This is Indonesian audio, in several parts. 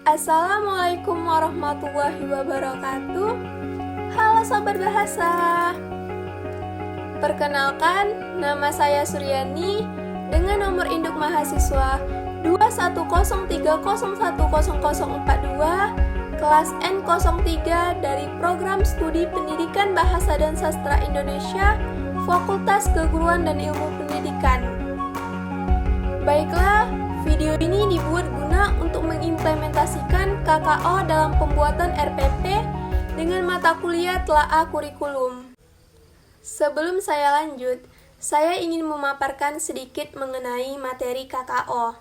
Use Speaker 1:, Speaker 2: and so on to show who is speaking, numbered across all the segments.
Speaker 1: Assalamualaikum warahmatullahi wabarakatuh. Halo Sobat Bahasa. Perkenalkan, nama saya Suryani dengan nomor induk mahasiswa 210301042 kelas N03 dari Program Studi Pendidikan Bahasa dan Sastra Indonesia, Fakultas Keguruan dan Ilmu Pendidikan. Baiklah, video ini dibuat guna untuk mengimplementasikan KKO dalam pembuatan RPP dengan mata kuliah telaah kurikulum. Sebelum saya lanjut, saya ingin memaparkan sedikit mengenai materi KKO.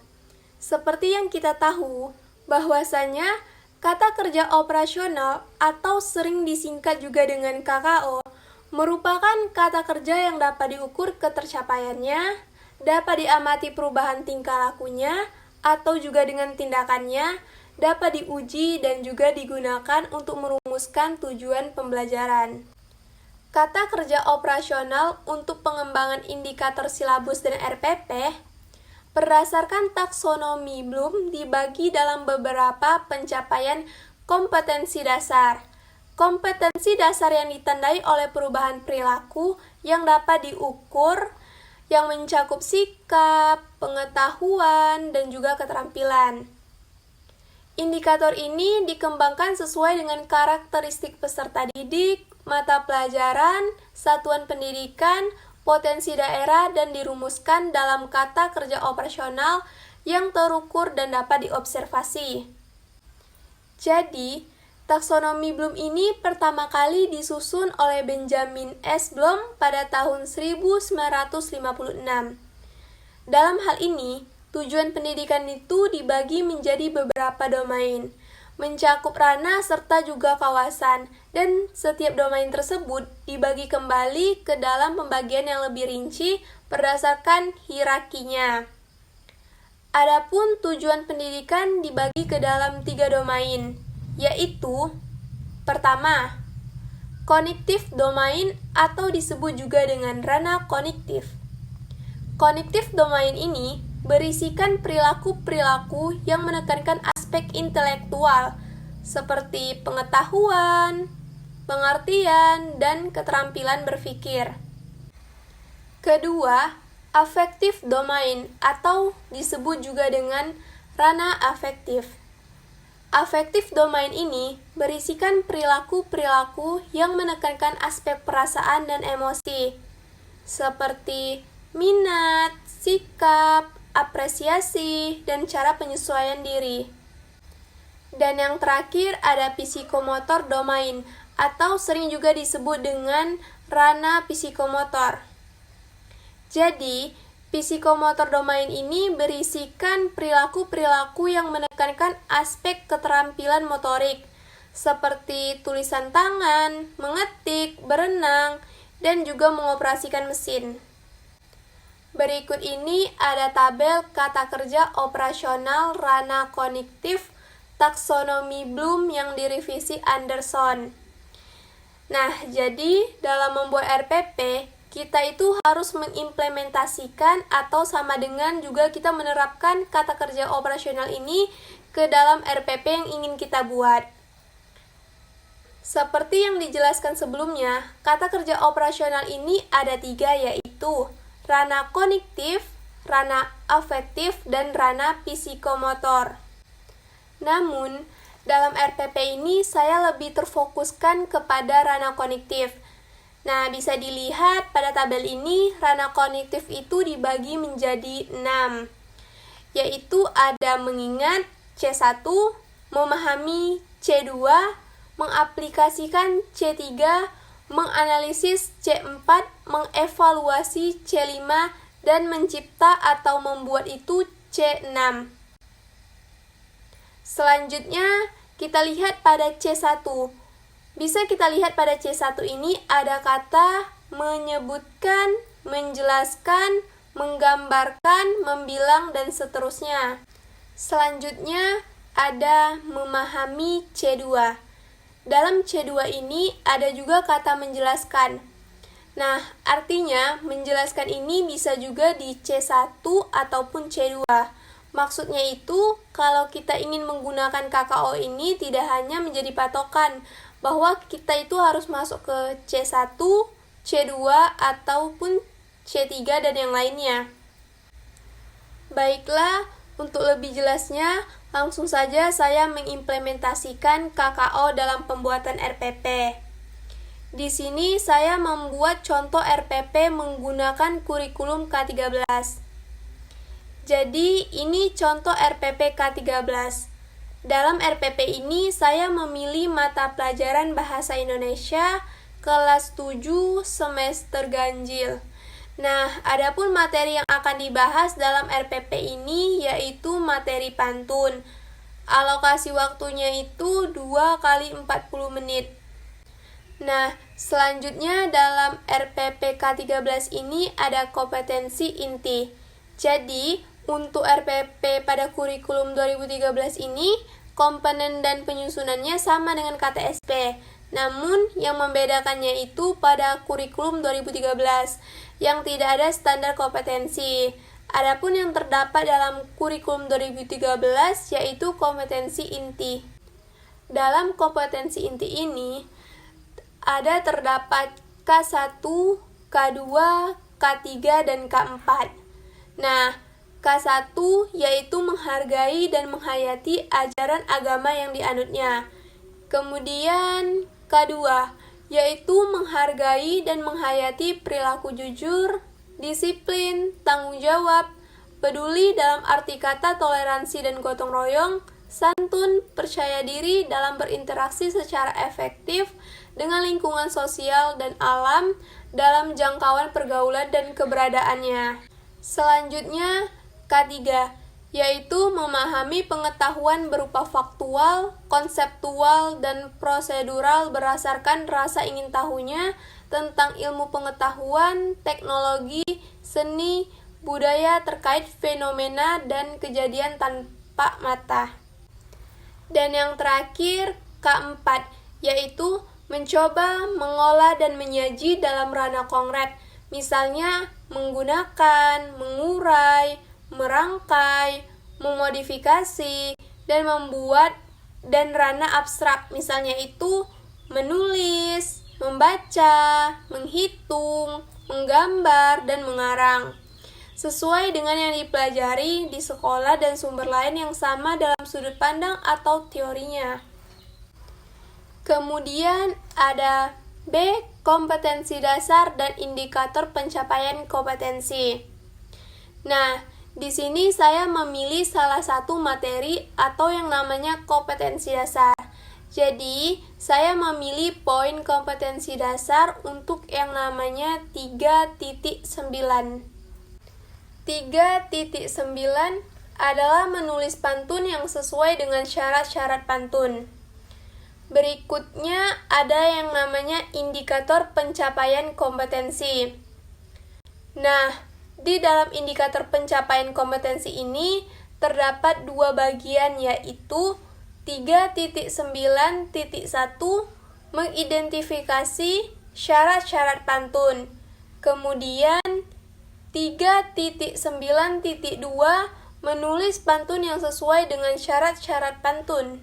Speaker 1: Seperti yang kita tahu, bahwasanya kata kerja operasional atau sering disingkat juga dengan KKO merupakan kata kerja yang dapat diukur ketercapaiannya, dapat diamati perubahan tingkah lakunya, atau juga dengan tindakannya, dapat diuji dan juga digunakan untuk merumuskan tujuan pembelajaran. Kata kerja operasional untuk pengembangan indikator silabus dan RPP, berdasarkan taksonomi Bloom dibagi dalam beberapa pencapaian kompetensi dasar. Kompetensi dasar yang ditandai oleh perubahan perilaku yang dapat diukur, yang mencakup sikap, pengetahuan, dan juga keterampilan. Indikator ini dikembangkan sesuai dengan karakteristik peserta didik, mata pelajaran, satuan pendidikan, potensi daerah, dan dirumuskan dalam kata kerja operasional yang terukur dan dapat diobservasi. Jadi, taksonomi Bloom ini pertama kali disusun oleh Benjamin S. Bloom pada tahun 1956. Dalam hal ini, tujuan pendidikan itu dibagi menjadi beberapa domain, mencakup ranah serta juga kawasan, dan setiap domain tersebut dibagi kembali ke dalam pembagian yang lebih rinci berdasarkan hierarkinya. Adapun tujuan pendidikan dibagi ke dalam 3 domain, yaitu pertama, kognitif domain atau disebut juga dengan ranah kognitif. Kognitif domain ini berisikan perilaku-perilaku yang menekankan aspek intelektual seperti pengetahuan, pengertian, dan keterampilan berpikir. Kedua, afektif domain atau disebut juga dengan ranah afektif. Afektif domain ini berisikan perilaku-perilaku yang menekankan aspek perasaan dan emosi, seperti minat, sikap, apresiasi, dan cara penyesuaian diri. Dan yang terakhir ada psikomotor domain, atau sering juga disebut dengan ranah psikomotor. Jadi, psikomotor domain ini berisikan perilaku-perilaku yang menekankan aspek keterampilan motorik, seperti tulisan tangan, mengetik, berenang, dan juga mengoperasikan mesin. Berikut ini ada tabel kata kerja operasional ranah kognitif taksonomi Bloom yang direvisi Anderson. Nah, jadi dalam membuat RPP, kita itu harus mengimplementasikan atau sama dengan juga kita menerapkan kata kerja operasional ini ke dalam RPP yang ingin kita buat. Seperti yang dijelaskan sebelumnya, kata kerja operasional ini ada 3, yaitu ranah kognitif, ranah afektif, dan ranah psikomotor. Namun, dalam RPP ini saya lebih terfokuskan kepada ranah kognitif. Nah, bisa dilihat pada tabel ini, ranah kognitif itu dibagi menjadi 6, yaitu ada mengingat C1, memahami C2, mengaplikasikan C3, menganalisis C4, mengevaluasi C5, dan mencipta atau membuat itu C6. Selanjutnya, kita lihat pada C1. Bisa kita lihat pada C1 ini ada kata menyebutkan, menjelaskan, menggambarkan, membilang, dan seterusnya. Selanjutnya ada memahami C2. Dalam C2 ini ada juga kata menjelaskan. Nah, artinya menjelaskan ini bisa juga di C1 ataupun C2. Maksudnya itu, kalau kita ingin menggunakan KKO ini tidak hanya menjadi patokan bahwa kita itu harus masuk ke C1, C2, ataupun C3 dan yang lainnya. Baiklah, untuk lebih jelasnya, langsung saja saya mengimplementasikan KKO dalam pembuatan RPP. Di sini saya membuat contoh RPP menggunakan kurikulum K13. Jadi, ini contoh RPP K13. Dalam RPP ini, saya memilih mata pelajaran Bahasa Indonesia kelas 7 semester ganjil. Nah, adapun materi yang akan dibahas dalam RPP ini yaitu materi pantun. Alokasi waktunya itu 2 kali 40 menit. Nah, selanjutnya dalam RPP K13 ini ada kompetensi inti. Jadi, untuk RPP pada kurikulum 2013 ini, komponen dan penyusunannya sama dengan KTSP. Namun, yang membedakannya itu pada kurikulum 2013, yang tidak ada standar kompetensi. Adapun yang terdapat dalam kurikulum 2013 yaitu kompetensi inti. Dalam kompetensi inti ini, ada terdapat K1, K2, K3, dan K4. Nah, K1 yaitu menghargai dan menghayati ajaran agama yang dianutnya. Kemudian K2 yaitu menghargai dan menghayati perilaku jujur, disiplin, tanggung jawab, peduli dalam arti kata toleransi dan gotong royong, santun, percaya diri dalam berinteraksi secara efektif dengan lingkungan sosial dan alam dalam jangkauan pergaulan dan keberadaannya. Selanjutnya, K3, yaitu memahami pengetahuan berupa faktual, konseptual, dan prosedural berdasarkan rasa ingin tahunya tentang ilmu pengetahuan, teknologi, seni, budaya terkait fenomena dan kejadian tanpa mata. Dan yang terakhir, K4, yaitu mencoba, mengolah, dan menyaji dalam ranah konkret, misalnya menggunakan, mengurai, merangkai, memodifikasi, dan membuat, dan ranah abstrak, misalnya itu menulis, membaca, menghitung, menggambar, dan mengarang. Sesuai dengan yang dipelajari di sekolah dan sumber lain yang sama dalam sudut pandang atau teorinya. Kemudian ada B. Kompetensi dasar dan indikator pencapaian kompetensi. Nah, di sini saya memilih salah satu materi atau yang namanya kompetensi dasar. Jadi, saya memilih poin kompetensi dasar untuk yang namanya 3.9. 3.9 adalah menulis pantun yang sesuai dengan syarat-syarat pantun. Berikutnya ada yang namanya indikator pencapaian kompetensi. Nah, di dalam indikator pencapaian kompetensi ini terdapat 2 bagian, yaitu 3.9.1 mengidentifikasi syarat-syarat pantun. Kemudian 3.9.2 menulis pantun yang sesuai dengan syarat-syarat pantun.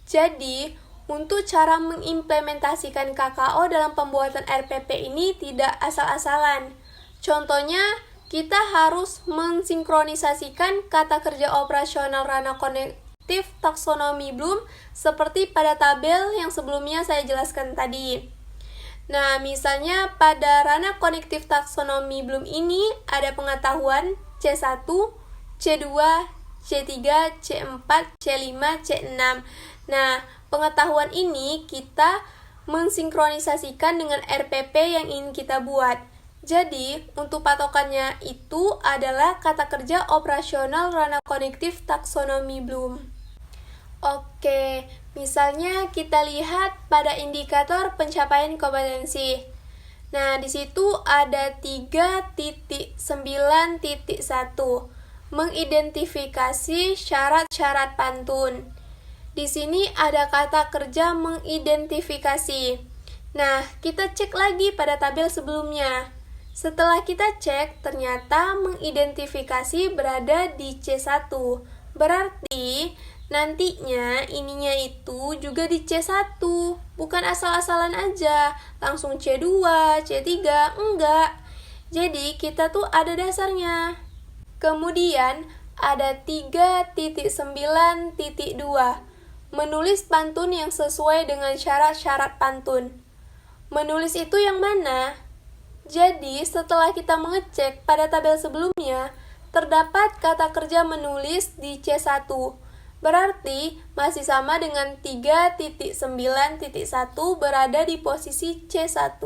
Speaker 1: Jadi, untuk cara mengimplementasikan KKO dalam pembuatan RPP ini tidak asal-asalan. Contohnya, kita harus mensinkronisasikan kata kerja operasional ranah konektif taksonomi Bloom seperti pada tabel yang sebelumnya saya jelaskan tadi. Nah, misalnya pada ranah konektif taksonomi Bloom ini ada pengetahuan C1, C2, C3, C4, C5, C6. Nah, pengetahuan ini kita mensinkronisasikan dengan RPP yang ingin kita buat. Jadi, untuk patokannya itu adalah kata kerja operasional ranah konektif taksonomi Bloom. Oke, misalnya kita lihat pada indikator pencapaian kompetensi. Nah, di situ ada 3.9.1, mengidentifikasi syarat-syarat pantun. Di sini ada kata kerja mengidentifikasi. Nah, kita cek lagi pada tabel sebelumnya. Setelah kita cek, ternyata mengidentifikasi berada di C1. Berarti nantinya ininya itu juga di C1. Bukan asal-asalan aja, langsung C2, C3, enggak. Jadi kita tuh ada dasarnya. Kemudian ada 3.9.2. Menulis pantun yang sesuai dengan syarat-syarat pantun. Menulis itu yang mana? Jadi, setelah kita mengecek pada tabel sebelumnya, terdapat kata kerja menulis di C1. Berarti, masih sama dengan 3.9.1 berada di posisi C1.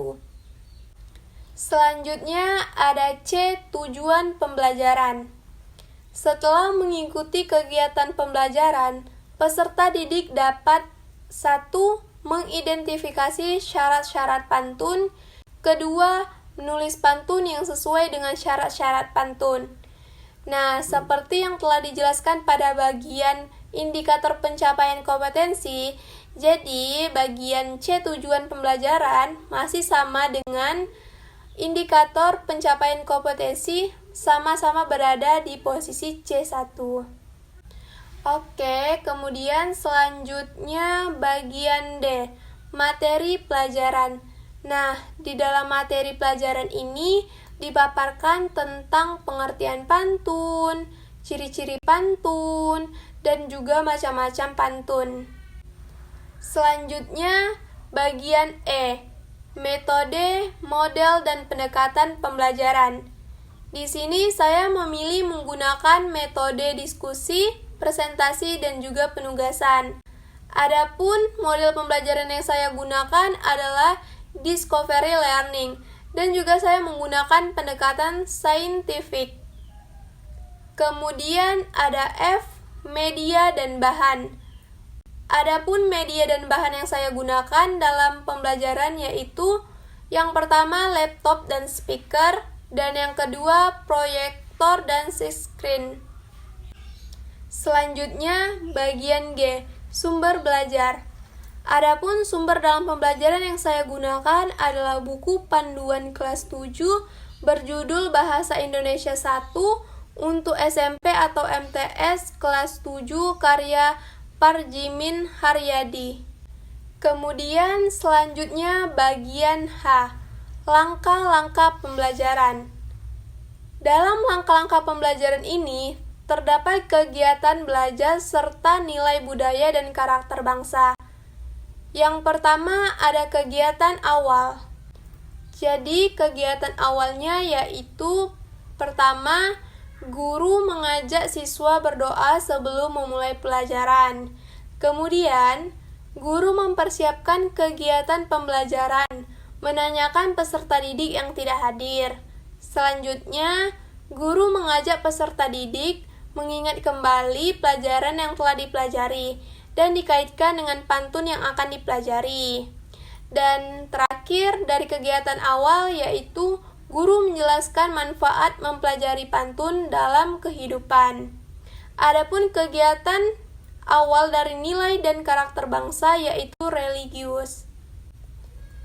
Speaker 1: Selanjutnya ada C, tujuan pembelajaran. Setelah mengikuti kegiatan pembelajaran, peserta didik dapat 1. Mengidentifikasi syarat-syarat pantun. 2. Menulis pantun yang sesuai dengan syarat-syarat pantun. Nah, seperti yang telah dijelaskan pada bagian indikator pencapaian kompetensi, jadi bagian C, tujuan pembelajaran masih sama dengan indikator pencapaian kompetensi, sama-sama berada di posisi C1. Oke, kemudian selanjutnya bagian D, materi pelajaran. Nah, di dalam materi pelajaran ini dipaparkan tentang pengertian pantun, ciri-ciri pantun, dan juga macam-macam pantun. Selanjutnya, bagian E, metode, model, dan pendekatan pembelajaran. Di sini saya memilih menggunakan metode diskusi, presentasi, dan juga penugasan. Adapun model pembelajaran yang saya gunakan adalah discovery learning, dan juga saya menggunakan pendekatan saintifik. Kemudian ada F, media dan bahan. Adapun media dan bahan yang saya gunakan dalam pembelajaran yaitu yang pertama laptop dan speaker, dan yang kedua proyektor dan screen. Selanjutnya bagian G, sumber belajar. Adapun sumber dalam pembelajaran yang saya gunakan adalah buku panduan kelas 7 berjudul Bahasa Indonesia 1 untuk SMP atau MTS kelas 7 karya Parjimin Haryadi. Kemudian selanjutnya bagian H, langkah-langkah pembelajaran. Dalam langkah-langkah pembelajaran ini terdapat kegiatan belajar serta nilai budaya dan karakter bangsa. Yang pertama ada kegiatan awal. Jadi kegiatan awalnya yaitu pertama, guru mengajak siswa berdoa sebelum memulai pelajaran. Kemudian, guru mempersiapkan kegiatan pembelajaran, menanyakan peserta didik yang tidak hadir. Selanjutnya, guru mengajak peserta didik mengingat kembali pelajaran yang telah dipelajari dan dikaitkan dengan pantun yang akan dipelajari. Dan terakhir dari kegiatan awal yaitu guru menjelaskan manfaat mempelajari pantun dalam kehidupan. Adapun kegiatan awal dari nilai dan karakter bangsa yaitu religius.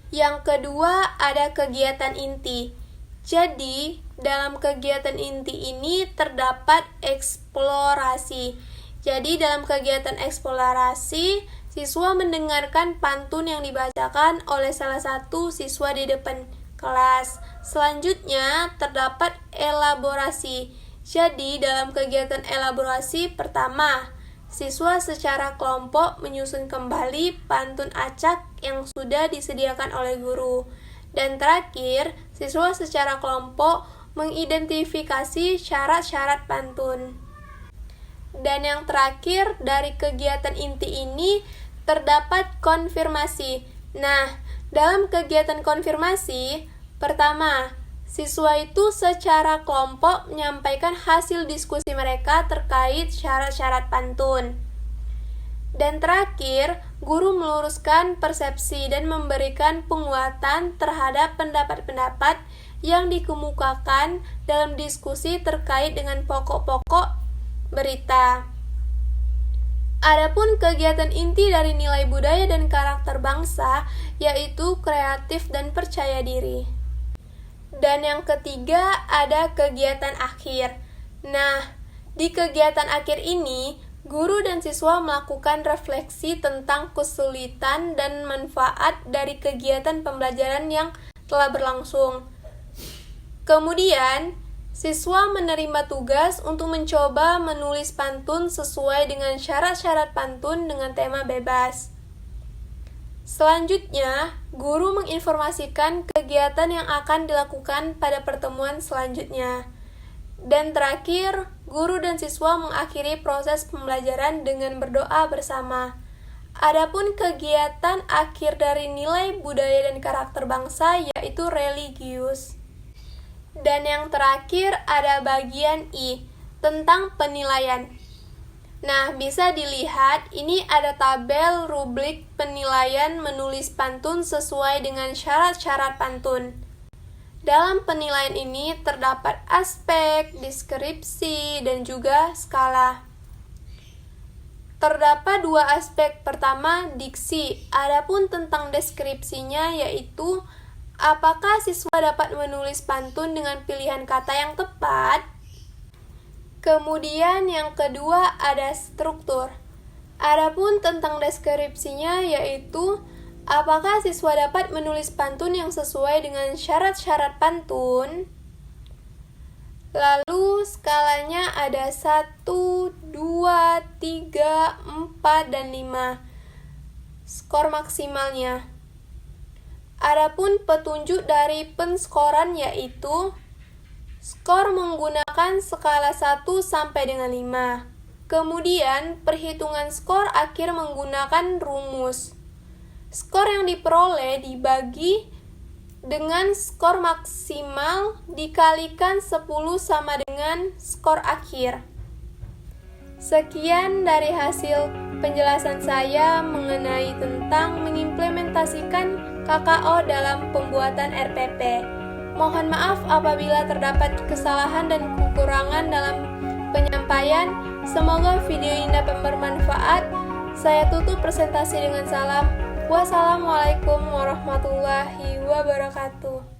Speaker 1: Yang kedua ada kegiatan inti. Jadi, dalam kegiatan inti ini terdapat eksplorasi. Jadi dalam kegiatan eksplorasi, siswa mendengarkan pantun yang dibacakan oleh salah satu siswa di depan kelas. Selanjutnya terdapat elaborasi. Jadi dalam kegiatan elaborasi pertama, siswa secara kelompok menyusun kembali pantun acak yang sudah disediakan oleh guru. Dan terakhir, siswa secara kelompok mengidentifikasi syarat-syarat pantun. Dan yang terakhir dari kegiatan inti ini terdapat konfirmasi. Nah, dalam kegiatan konfirmasi, pertama, siswa itu secara kelompok menyampaikan hasil diskusi mereka terkait syarat-syarat pantun. Dan terakhir, guru meluruskan persepsi dan memberikan penguatan terhadap pendapat-pendapat yang dikemukakan dalam diskusi terkait dengan pokok-pokok berita. Adapun kegiatan inti dari nilai budaya dan karakter bangsa yaitu kreatif dan percaya diri. Dan yang ketiga ada kegiatan akhir. Nah, di kegiatan akhir ini, guru dan siswa melakukan refleksi tentang kesulitan dan manfaat dari kegiatan pembelajaran yang telah berlangsung. Kemudian, siswa menerima tugas untuk mencoba menulis pantun sesuai dengan syarat-syarat pantun dengan tema bebas. Selanjutnya, guru menginformasikan kegiatan yang akan dilakukan pada pertemuan selanjutnya. Dan terakhir, guru dan siswa mengakhiri proses pembelajaran dengan berdoa bersama. Adapun kegiatan akhir dari nilai budaya dan karakter bangsa yaitu religius. Dan yang terakhir ada bagian I, tentang penilaian. Nah, bisa dilihat ini ada tabel rubrik penilaian menulis pantun sesuai dengan syarat-syarat pantun. Dalam penilaian ini terdapat aspek, deskripsi, dan juga skala. Terdapat dua aspek. Pertama, diksi. Adapun tentang deskripsinya yaitu apakah siswa dapat menulis pantun dengan pilihan kata yang tepat? Kemudian yang kedua ada struktur. Adapun tentang deskripsinya yaitu apakah siswa dapat menulis pantun yang sesuai dengan syarat-syarat pantun? Lalu skalanya ada 1, 2, 3, 4, dan 5. Skor maksimalnya. Adapun petunjuk dari penskoran yaitu skor menggunakan skala 1 sampai dengan 5. Kemudian, perhitungan skor akhir menggunakan rumus. Skor yang diperoleh dibagi dengan skor maksimal dikalikan 10 sama dengan skor akhir. Sekian dari hasil penjelasan saya mengenai tentang mengimplementasikan KKO dalam pembuatan RPP. Mohon maaf apabila terdapat kesalahan dan kekurangan dalam penyampaian. Semoga video ini dapat bermanfaat. Saya tutup presentasi dengan salam. Wassalamualaikum warahmatullahi wabarakatuh.